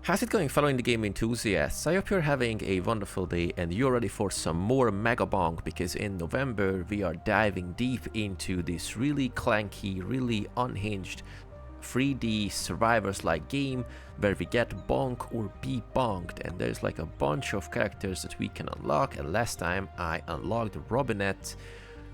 How's it going, fellow indie game enthusiasts? I hope you're having a wonderful day and you're ready for some more Megabonk, because in November we are diving deep into this really clanky, really unhinged 3D survivors-like game where we get bonk or be bonked, and there's like a bunch of characters that we can unlock. And last time I unlocked Robinette,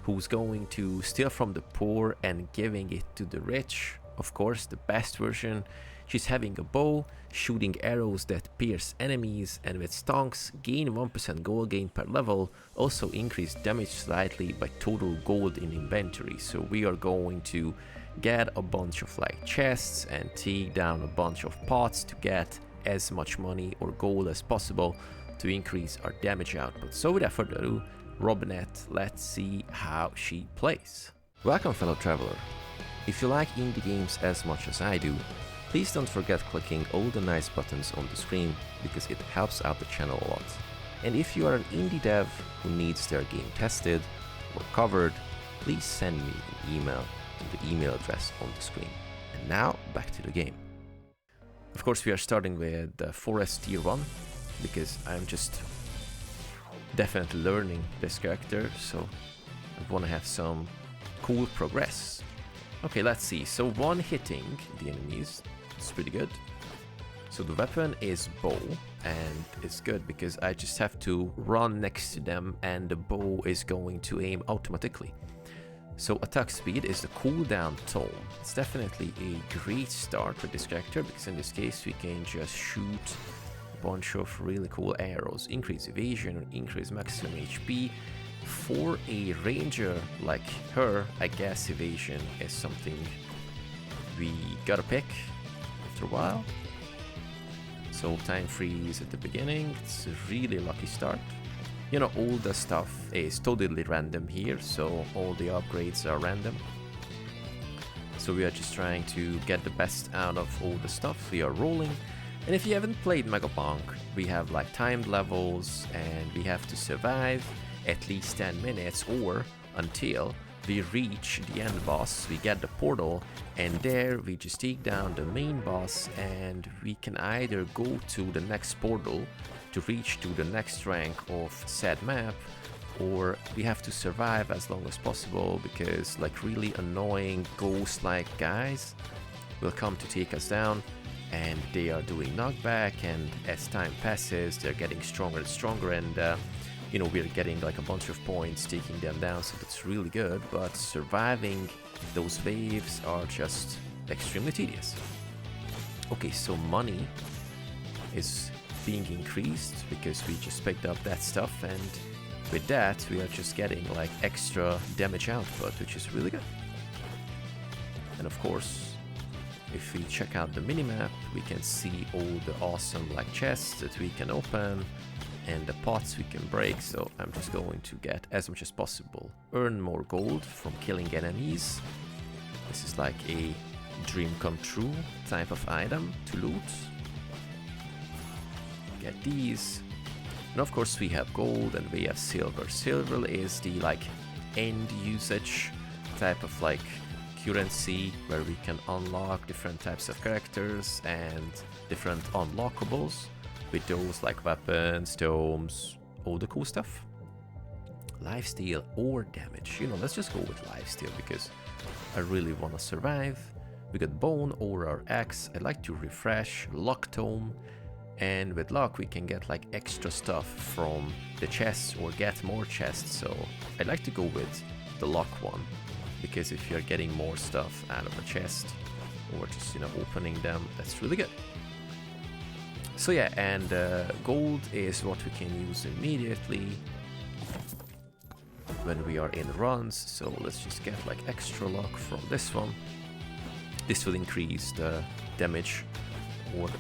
who's going to steal from the poor and giving it to the rich. Of course, the best version. She's having a bow, shooting arrows that pierce enemies, and with stonks, gain 1% gold gain per level, also increase damage slightly by total gold in inventory. So we are going to get a bunch of like chests and take down a bunch of pots to get as much money or gold as possible to increase our damage output. So without further ado, Robinette, let's see how she plays. Welcome, fellow traveler. If you like indie games as much as I do, please don't forget clicking all the nice buttons on the screen, because it helps out the channel a lot. And if you are an indie dev who needs their game tested or covered, please send me an email to the email address on the screen. And now, back to the game. Of course, we are starting with the Forest Tier 1, because I'm just definitely learning this character, so I want to have some cool progress. Okay, let's see. So one hitting the enemies, it's pretty good. So the weapon is bow, and it's good because I just have to run next to them and the bow is going to aim automatically. So attack speed is the cooldown tome. It's definitely a great start with this character, because in this case we can just shoot a bunch of really cool arrows, increase evasion or increase maximum HP. For a ranger like her, I guess evasion is something we gotta pick after a while. So time freeze at the beginning, it's a really lucky start. You know, all the stuff is totally random here, so all the upgrades are random. So we are just trying to get the best out of all the stuff we are rolling. And if you haven't played Megabonk, we have like timed levels and we have to survive at least 10 minutes or until we reach the end boss. We get the portal, and there we just take down the main boss, and we can either go to the next portal to reach to the next rank of said map, or we have to survive as long as possible, because like really annoying ghost-like guys will come to take us down, and they are doing knockback, and as time passes they're getting stronger and stronger, and you know, we're getting like a bunch of points taking them down, so that's really good, but surviving those waves are just extremely tedious. Okay, so money is being increased because we just picked up that stuff, and with that we are just getting like extra damage output, which is really good. And of course, if we check out the minimap, we can see all the awesome like chests that we can open and the pots we can break. So I'm just going to get as much as possible, earn more gold from killing enemies. This is like a dream come true type of item to loot. Get these, and of course we have gold and we have silver. Silver is the like end usage type of like currency where we can unlock different types of characters and different unlockables with those like weapons, tomes, all the cool stuff. Lifesteal or damage, you know, let's just go with lifesteal because I really want to survive. We got bone or our axe. I like to refresh, luck tome, and with luck we can get like extra stuff from the chests or get more chests. So I like to go with the luck one, because if you're getting more stuff out of a chest or just, you know, opening them, that's really good. So yeah, and gold is what we can use immediately when we are in runs. So let's just get like extra luck from this one. This will increase the damage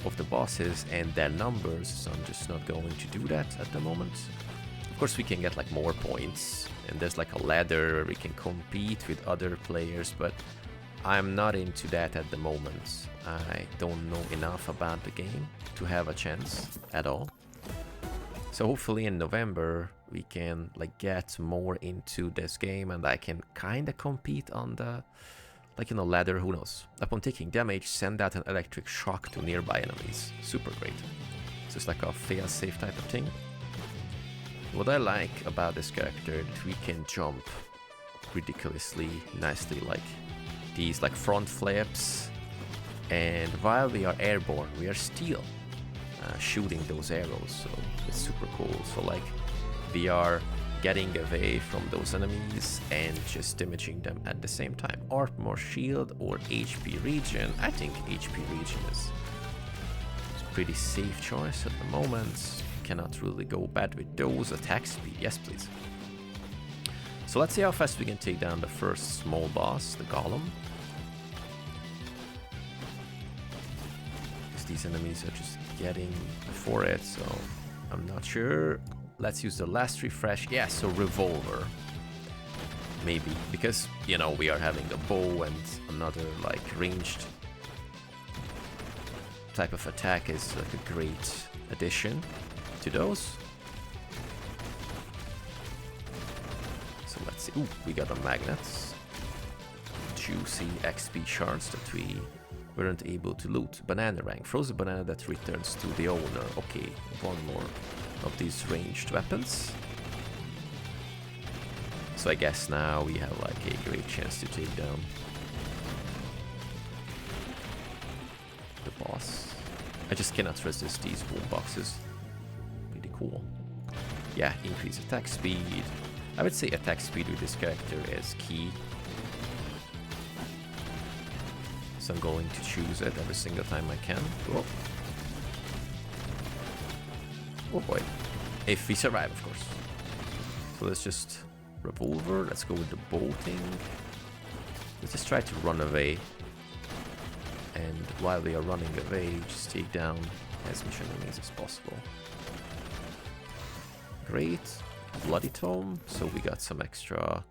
of the bosses and their numbers, so I'm just not going to do that at the moment. Of course we can get like more points, and there's like a ladder where we can compete with other players, but I'm not into that at the moment. I don't know enough about the game to have a chance at all. So hopefully in November we can like get more into this game and I can kind of compete on the like, you know, ladder, who knows. Upon taking damage, send out an electric shock to nearby enemies. Super great. So it's like a fail-safe type of thing. What I like about this character, that we can jump ridiculously nicely, like these like front flips, and while we are airborne, we are still shooting those arrows, so it's super cool. So like, we are getting away from those enemies and just damaging them at the same time. Armor, shield, or HP regen. I think HP regen is a pretty safe choice at the moment. Cannot really go bad with those. Attack speed, yes please. So let's see how fast we can take down the first small boss, the golem. Because these enemies are just getting before it, so I'm not sure. Let's use the last refresh. Yeah, so revolver. Maybe, because, you know, we are having a bow and another, like, ranged type of attack is like a great addition to those. So let's see. Ooh, we got a magnets. Juicy XP shards that we weren't able to loot. Banana rank. Frozen banana that returns to the owner. Okay, one more of these ranged weapons. So I guess now we have like a great chance to take down the boss. I just cannot resist these boom boxes. Pretty cool. Yeah, increase attack speed. I would say attack speed with this character is key. So I'm going to choose it every single time I can. Whoa. Oh boy. If we survive, of course. So let's just revolver. Let's go with the bolting. Let's just try to run away. And while we are running away, just take down as much enemies as possible. Great. Bloody Tome. So we got some extra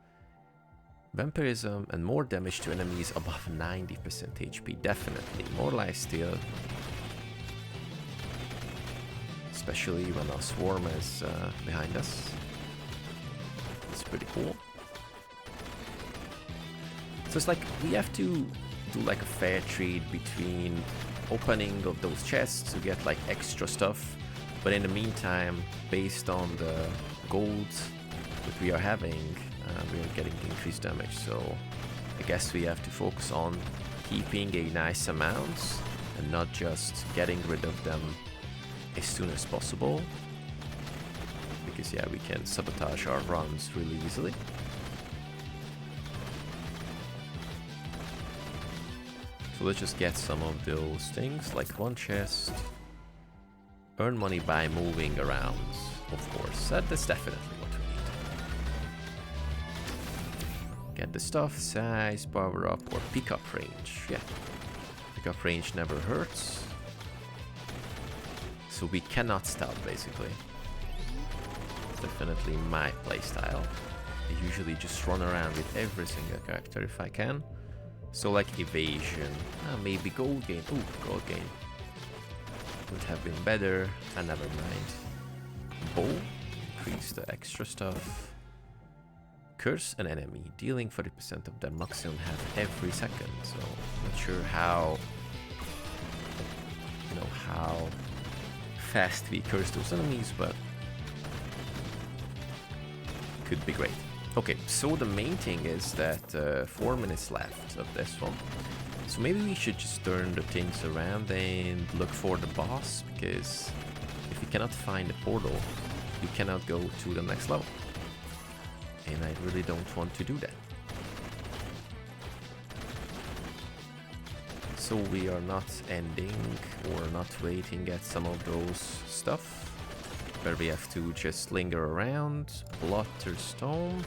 vampirism and more damage to enemies above 90% HP. Definitely. More lifesteal. Especially when our swarm is behind us. It's pretty cool. So it's like we have to do like a fair trade between opening of those chests to get like extra stuff, but in the meantime, based on the gold that we are having, we are getting increased damage. So I guess we have to focus on keeping a nice amount and not just getting rid of them as soon as possible, because yeah, we can sabotage our runs really easily. So let's just get some of those things, like one chest. Earn money by moving around, of course. That's definitely what we need. Get the stuff, size, power up, or pickup range. Yeah, pickup range never hurts. So we cannot stop, basically. It's definitely my playstyle. I usually just run around with every single character if I can. So like evasion, maybe gold gain. Ooh, gold gain would have been better. Never mind. Bow, increase the extra stuff. Curse an enemy, dealing 40% of their maximum health every second. So not sure how, you know, how fast we curse those enemies, but could be great. Okay, so the main thing is that 4 minutes left of this one. So maybe we should just turn the things around and look for the boss, because if we cannot find the portal, we cannot go to the next level. And I really don't want to do that. So we are not ending or not waiting at some of those stuff, where we have to just linger around, Blotter Stone,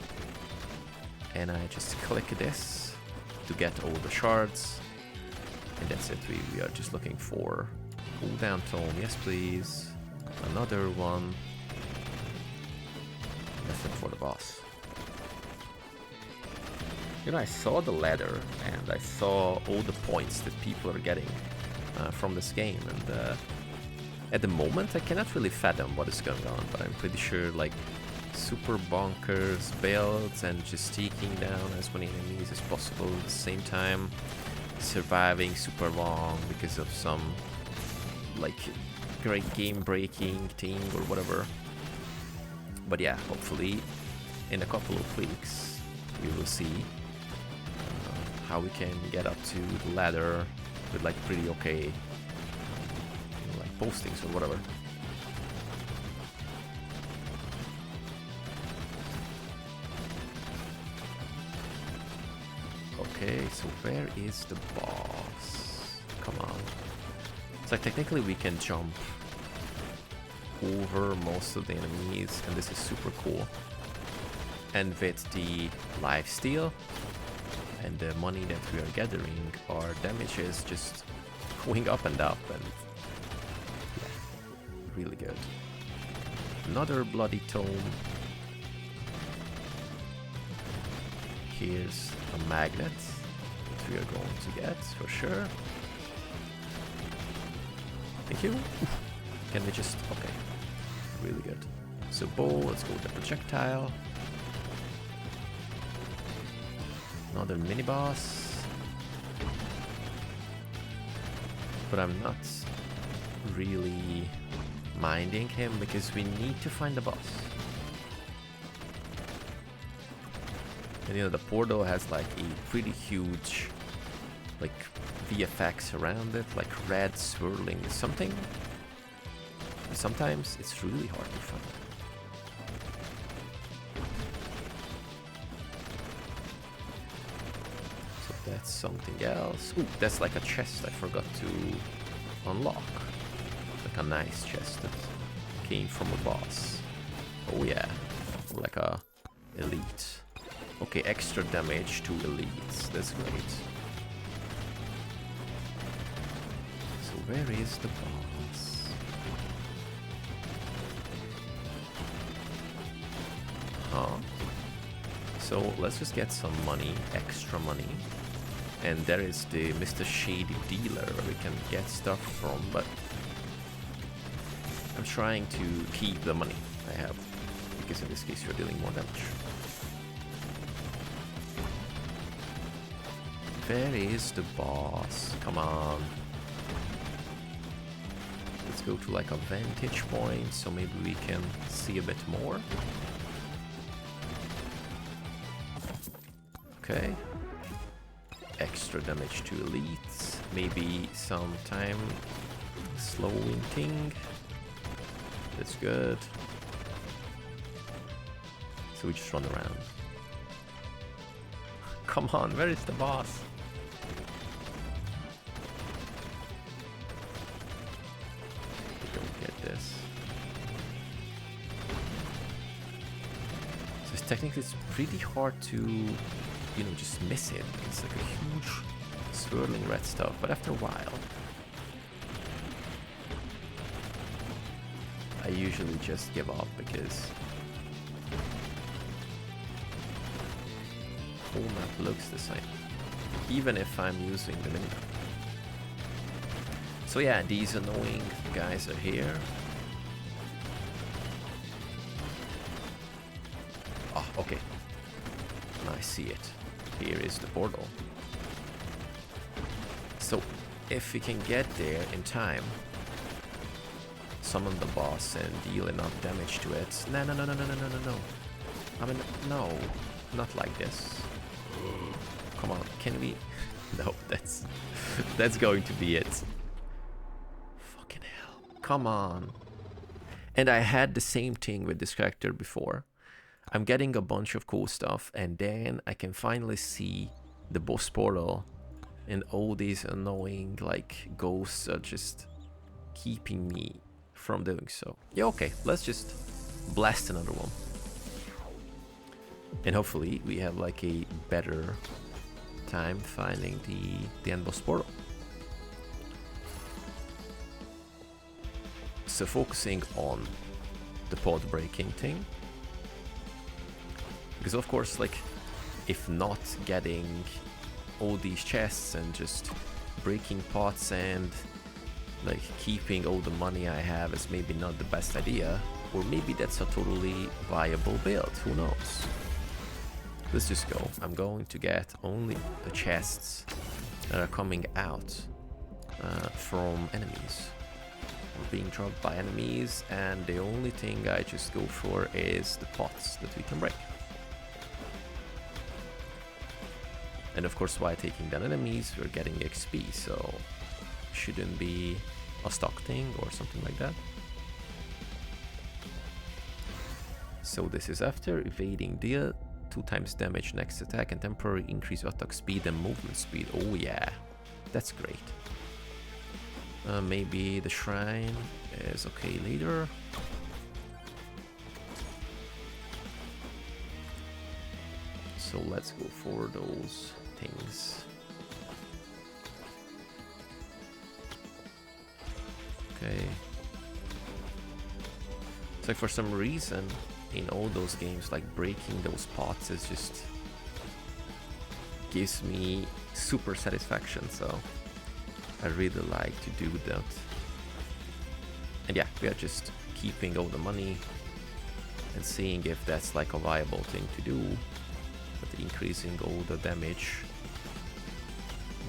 and I just click this to get all the shards, and that's it. We are just looking for cooldown tome, yes please, another one, let's look for the boss. You know, I saw the ladder and I saw all the points that people are getting from this game, and at the moment I cannot really fathom what is going on, but I'm pretty sure like super bonkers builds and just taking down as many enemies as possible at the same time, surviving super long because of some like great game breaking thing or whatever. But yeah, hopefully in a couple of weeks we will see how we can get up to the ladder with like pretty okay like postings or whatever. Okay, so where is the boss? Come on. So technically we can jump over most of the enemies, and this is super cool. And with the lifesteal and the money that we are gathering, our damage is just going up and up, and yeah, really good. Another bloody tome. Here's a magnet that we are going to get for sure. Thank you. Can we just... okay. Really good. So bow, let's go with the projectile. Another mini boss. But I'm not really minding him because we need to find the boss. And you know, the portal has like a pretty huge like VFX around it, like red swirling something. Sometimes it's really hard to find. So that's something else. Ooh, that's like a chest I forgot to unlock. Like a nice chest that came from a boss. Oh yeah, like a elite. Okay, extra damage to elites. That's great. So where is the boss? Huh. So let's just get some money, extra money. And there is the Mr. Shady Dealer where we can get stuff from, but I'm trying to keep the money I have, because in this case you're dealing more damage. Where is the boss? Come on. Let's go to like a vantage point so maybe we can see a bit more. Okay. Extra damage to elites. Maybe some time slowing thing. That's good. So we just run around. Come on, where is the boss? We don't get this. So it's technically it's pretty hard to, you know, just miss it. It's like a huge swirling red stuff, but after a while I usually just give up because whole map looks the same, even if I'm using the minimap. So yeah, these annoying guys are here. Oh, okay. I see it. Here is the portal. So if we can get there in time, summon the boss and deal enough damage to it. No. I mean, no, not like this. Come on, can we? No, that's going to be it. Fucking hell. Come on. And I had the same thing with this character before. I'm getting a bunch of cool stuff and then I can finally see the boss portal and all these annoying like ghosts are just keeping me from doing so. Yeah, okay, let's just blast another one. And hopefully we have like a better time finding the end boss portal. So focusing on the pod breaking thing. Because of course, like, if not getting all these chests and just breaking pots and, like keeping all the money I have is maybe not the best idea, or maybe that's a totally viable build, who knows. Let's just go. I'm going to get only the chests that are coming out from enemies, or being dropped by enemies, and the only thing I just go for is the pots that we can break. And of course, while taking down enemies, we're getting XP, so shouldn't be a stock thing or something like that. So this is after evading deal 2 times damage next attack and temporary increase attack speed and movement speed. Oh yeah, that's great. Maybe the shrine is okay later. So let's go for those things. Okay. It's like for some reason in all those games, like breaking those pots is just gives me super satisfaction, so I really like to do that. And yeah, we are just keeping all the money and seeing if that's like a viable thing to do, but increasing all the damage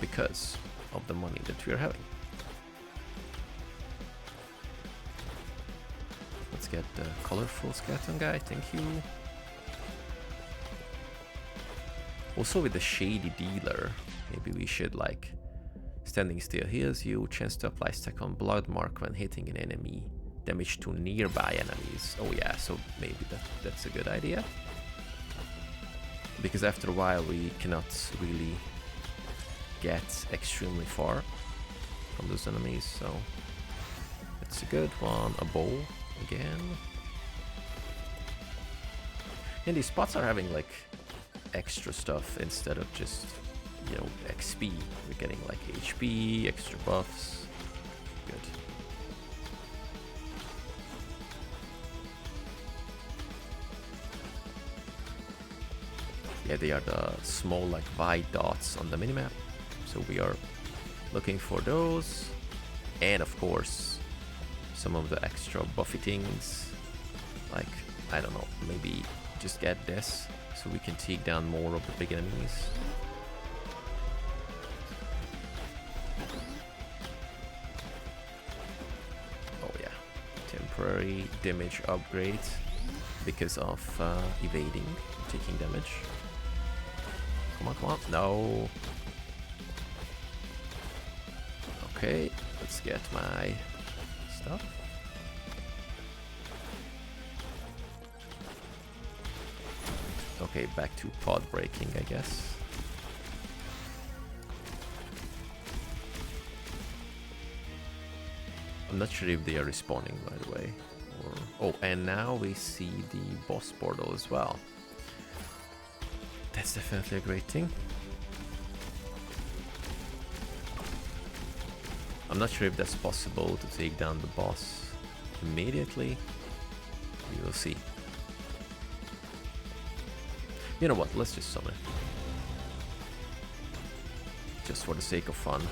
because of the money that we are having. Let's get the colorful skeleton guy, thank you. Also with the shady dealer, maybe we should like standing still heals you, chance to apply stack on blood mark when hitting an enemy, damage to nearby enemies. Oh yeah, so maybe that's a good idea. Because after a while we cannot really get extremely far from those enemies, so that's a good one. A bow again. And these spots are having like extra stuff instead of just, you know, XP. We're getting like HP, extra buffs. Good. Yeah, they are the small like white dots on the minimap. So we are looking for those. And of course, some of the extra buffy things. Like, I don't know, maybe just get this so we can take down more of the big enemies. Oh yeah, temporary damage upgrade because of evading, taking damage. Come on, come on, no. Okay, let's get my stuff. Okay, back to pod breaking, I guess. I'm not sure if they are respawning, by the way. Or, oh, and now we see the boss portal as well. That's definitely a great thing. I'm not sure if that's possible to take down the boss immediately. We will see. You know what, let's just summon it. Just for the sake of fun.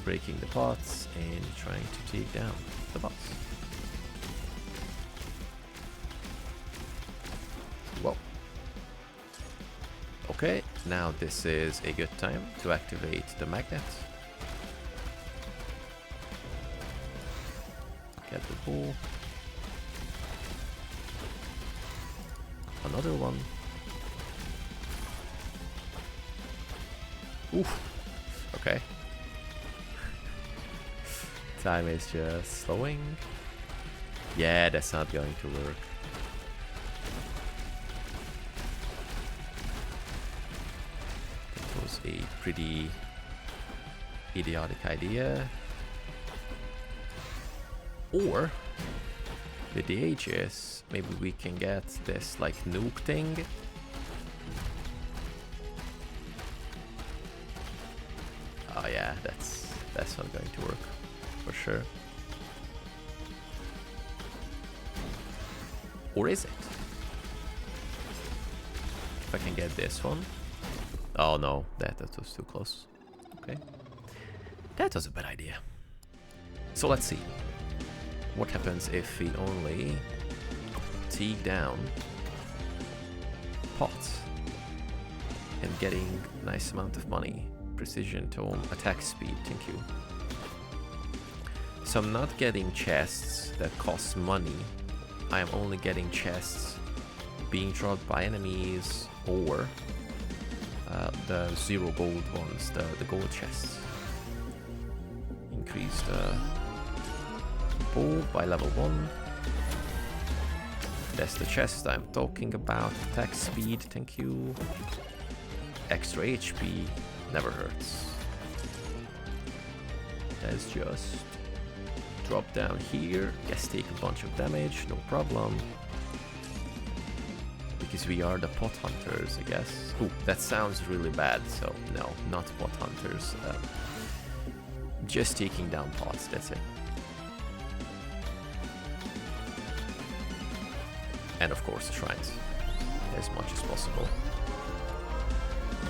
Breaking the pots and trying to take down the boss. Whoa. Okay, now this is a good time to activate the magnet. Get the ball. Another one. Oof. Okay. Time is just slowing. Yeah, that's not going to work. That was a pretty idiotic idea. Or with the ages, maybe we can get this like nuke thing. Oh yeah, that's not going to work for sure. Or is it? If I can get this one. Oh no, that was too close. Okay. That was a bad idea. So let's see. What happens if we only take down pots and getting nice amount of money. Precision, tome, attack speed, thank you. So I'm not getting chests that cost money. I am only getting chests being dropped by enemies or the 0 gold ones, the gold chests. Increase the bow by level 1. That's the chest I'm talking about. Attack speed, thank you. Extra HP never hurts. Let's just drop down here. Guess take a bunch of damage, no problem. Because we are the pot hunters, I guess. Ooh, that sounds really bad, so no, not pot hunters. Just taking down pots, that's it. And of course shrines, as much as possible.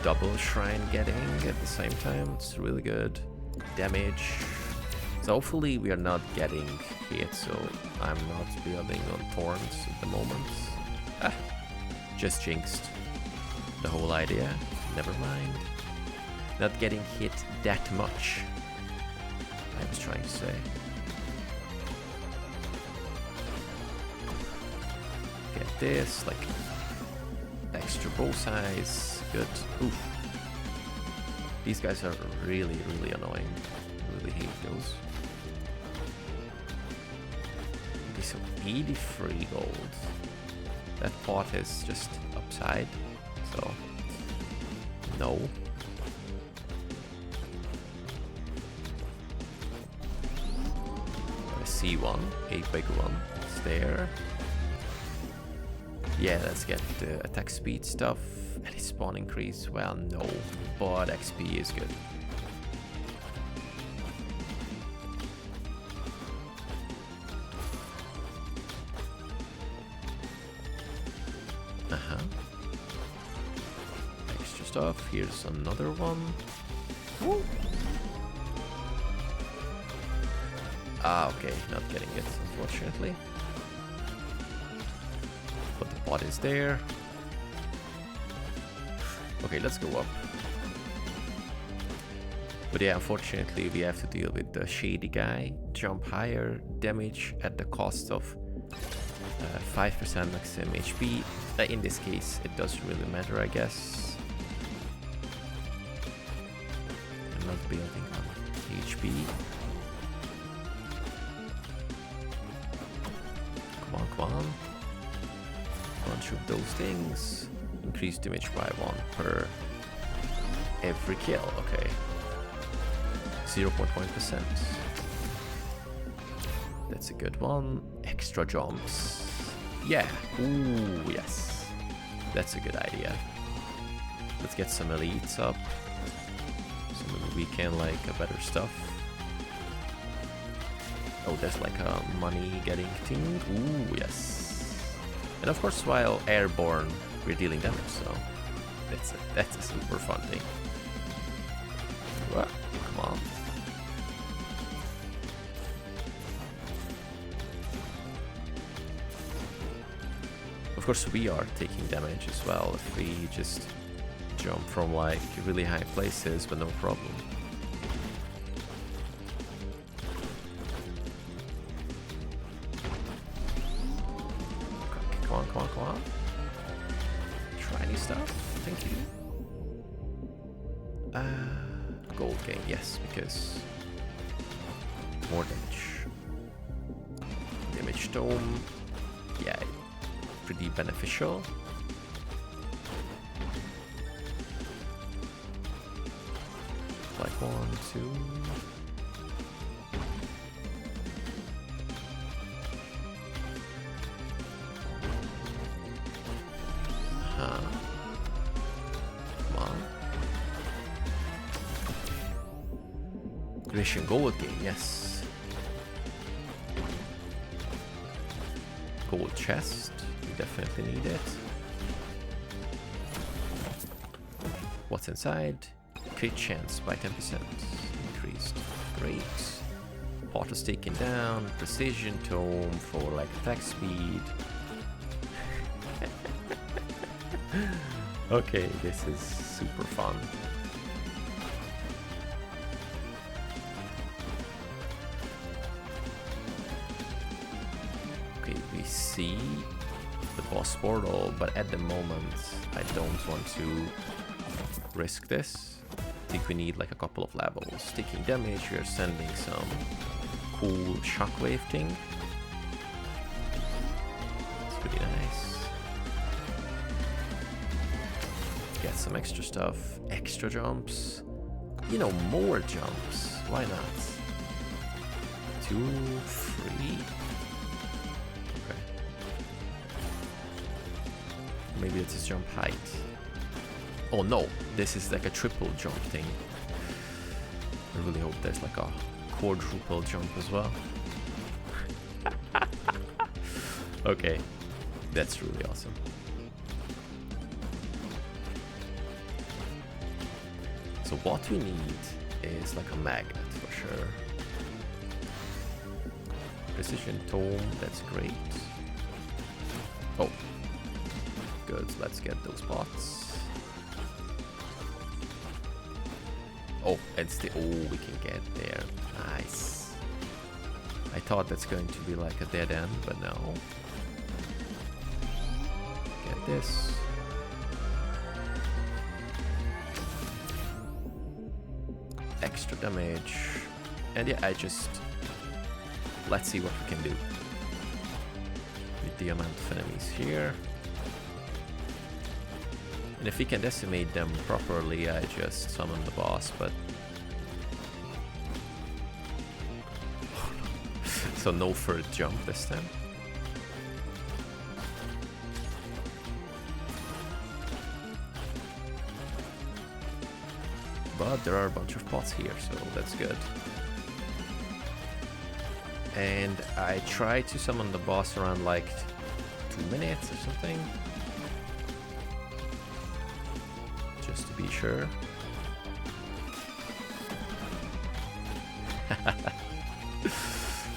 Double shrine getting at the same time, it's really good. Damage. So hopefully we are not getting hit, so I'm not building on thorns at the moment. Ah, just jinxed the whole idea. Never mind. Not getting hit that much, I was trying to say. Get this, like, extra bow size, good. Oof. These guys are really, really annoying. Really hate those. Okay, so 83 gold. That pot is just upside, so no. I see one, a big one. It's there. Yeah, let's get the attack speed stuff. Any spawn increase? Well, no, but XP is good. Extra stuff. Here's another one. Woo. Ah, okay, not getting it, unfortunately. But the pot is there. Okay, let's go up. But yeah, unfortunately we have to deal with the shady guy. Jump higher, damage at the cost of 5% maximum HP. In this case, it doesn't really matter, I guess. I'm not building on HP. Come on, come on. Bunch of those things. Increase damage by 1 per every kill. Okay. 0.1%. That's a good one. Extra jumps. Yeah. Ooh, yes. That's a good idea. Let's get some elites up. So maybe we can like better stuff. Oh, there's like a money getting thing. Ooh, yes. And of course, while airborne, we're dealing damage, so that's a super fun thing. What? Come on. Of course, we are taking damage as well if we just jump from like really high places, but no problem. Come on, come on, come on. Try new stuff. Thank you. Gold gain, yes, because more damage. Damage dome. Yeah, pretty beneficial. Like 1, 2. Come on. Mission gold gain, yes. Gold chest, we definitely need it. What's inside? Crit chance by 10% increased. Great. Pot is taken down. Precision tome for like attack speed. Okay, this is super fun. Okay, we see the boss portal, but at the moment I don't want to risk this. I think we need like a couple of levels. Taking damage, we are sending some cool shockwave thing. It's pretty nice. Get some extra stuff, extra jumps. You know, more jumps. Why not? 2, 3. Okay. Maybe it's his jump height. Oh no, this is like a triple jump thing. I really hope there's like a quadruple jump as well. Okay, that's really awesome. So what we need is like a magnet for sure. Precision tome, that's great. Oh, good, let's get those pots. Oh, it's the... Oh, we can get there. Nice. I thought that's going to be like a dead end, but no. Get this. Extra damage. And yeah, I just... Let's see what we can do with the amount of enemies here. And if we can decimate them properly, I just summon the boss, but... So no third jump this time. But there are a bunch of pots here, so that's good. And I tried to summon the boss around like 2 minutes or something. Just to be sure.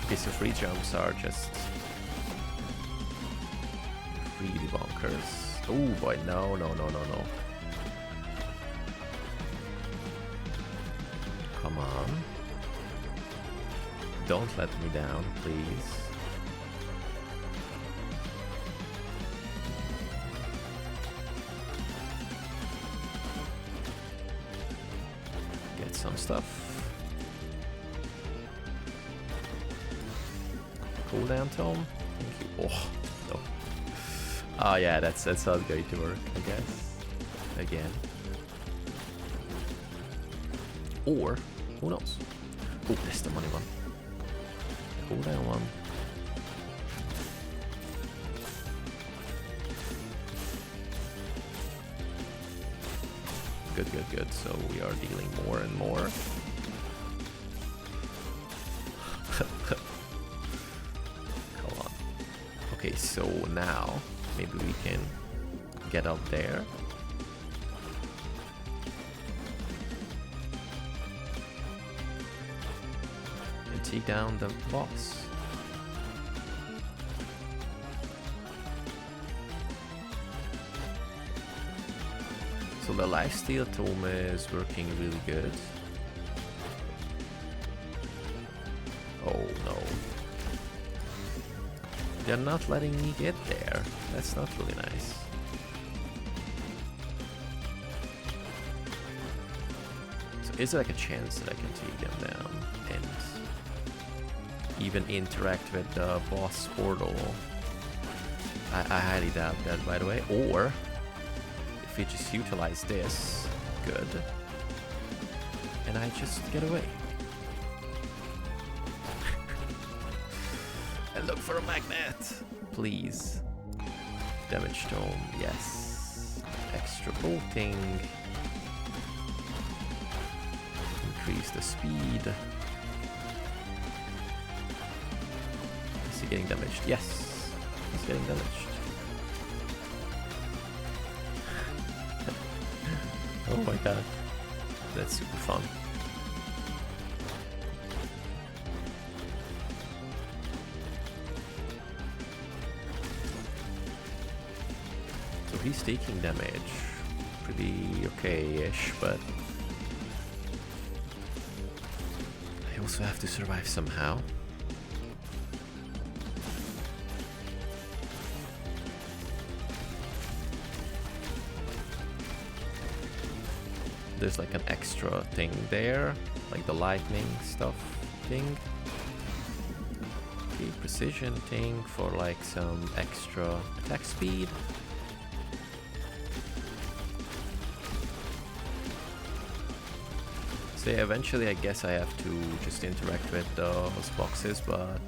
Okay, so free jumps are just really bonkers. Oh boy, no, no, no, no, no. Come on. Don't let me down, please. Get some stuff. Cooldown tome. Thank you. Oh, no. Oh yeah, that's how it's going to work, I guess. Again. Or, who knows? Oh, that's the money one. Cooldown one. Good, good, good. So we are dealing more and more. Come on. Okay, so now maybe we can get up there. And take down the boss. So the lifesteal tome is working really good. Oh no. They're not letting me get there. That's not really nice. So is there like a chance that I can take them down and even interact with the boss portal? I highly doubt that, by the way. Or if we just utilize this, good, and I just get away. And look for a magnet, please. Damage tome, yes. Extra bolting. Increase the speed. Is he getting damaged? Yes, he's getting damaged. Oh my god, that's super fun. he's taking damage. Pretty okay-ish, but I also have to survive somehow. There's like an extra thing there, like the lightning stuff thing. Okay, precision thing for like some extra attack speed. So yeah, eventually I guess I have to just interact with those boxes, but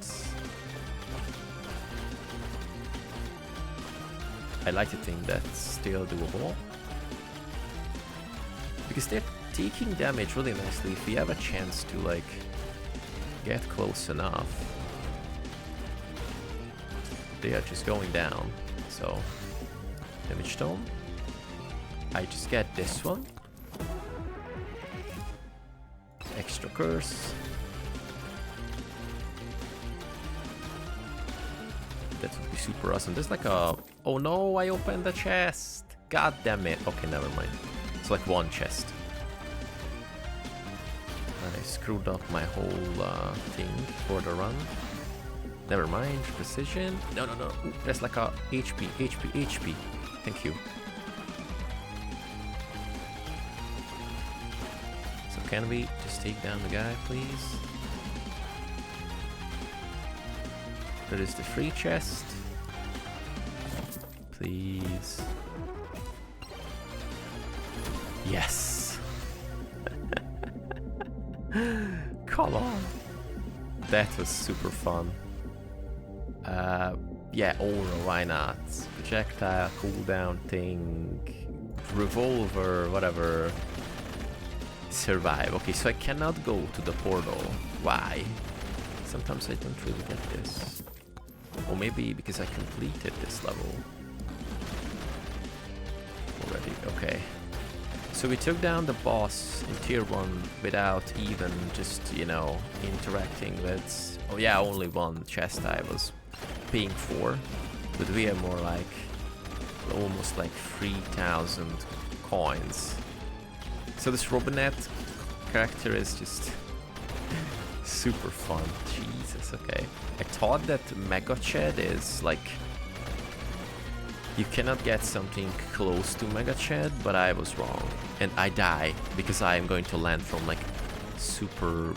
I like to think that's still doable. Because they're taking damage really nicely if we have a chance to like get close enough. They are just going down. So damage tome. I just get this one. Extra curse. That would be super awesome. There's like a... Oh no, I opened the chest. God damn it. Okay, never mind. It's like one chest. I screwed up my whole thing for the run. Never mind. Precision. No, no, no. Ooh, there's like a HP, HP, HP. Thank you. So can we just take down the guy, please? There is the free chest. Please. Yes. Come on. That was super fun. Yeah, aura, why not? Projectile, cooldown thing, revolver, whatever. Survive. Okay, so I cannot go to the portal. Why? Sometimes I don't really get this. Or maybe because I completed this level already. Okay. So we took down the boss in tier 1 without even just, you know, interacting with... Oh yeah, only one chest I was paying for. But we have more like... almost like 3,000 coins. So this Robinette character is just super fun. Jesus, okay. I thought that Megachad is like... You cannot get something close to Megachad, but I was wrong. And I die because I am going to land from like super...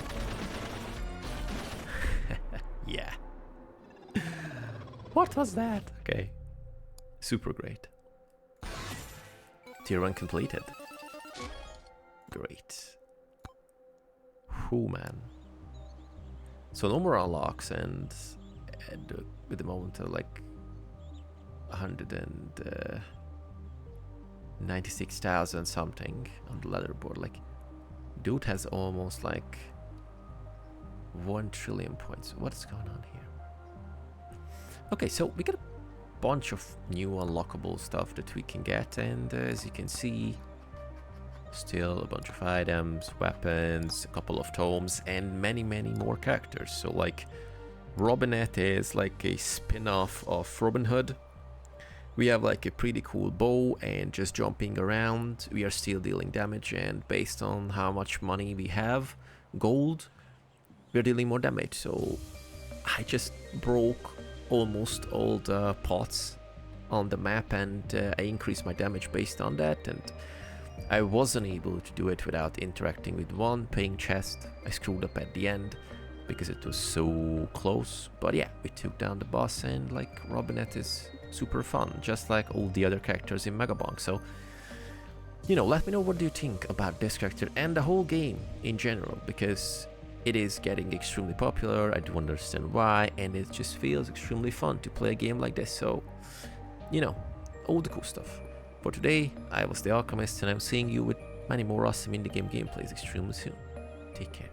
Yeah. What was that? Okay. Super great. Tier 1 completed. Great. Whew, man. So no more unlocks and with the moment like 196,000 something on the leaderboard. Like, dude has almost like 1 trillion points. What is going on here? Okay, so we got a bunch of new unlockable stuff that we can get, and as you can see, still a bunch of items, weapons, a couple of tomes, and many more characters. So like Robinette is like a spin-off of Robin Hood. We have like a pretty cool bow and just jumping around. We are still dealing damage, and based on how much money we have, gold, we're dealing more damage. So I just broke almost all the pots on the map, and I increased my damage based on that, and I wasn't able to do it without interacting with one paying chest. I screwed up at the end because it was so close. But yeah, we took down the boss, and like Robinette is super fun, just like all the other characters in Megabonk. So, you know, let me know what do you think about this character and the whole game in general, because it is getting extremely popular. I do understand why, and it just feels extremely fun to play a game like this. So, you know, all the cool stuff. For today, I was the Alchemist, and I'm seeing you with many more awesome indie game gameplays extremely soon. Take care.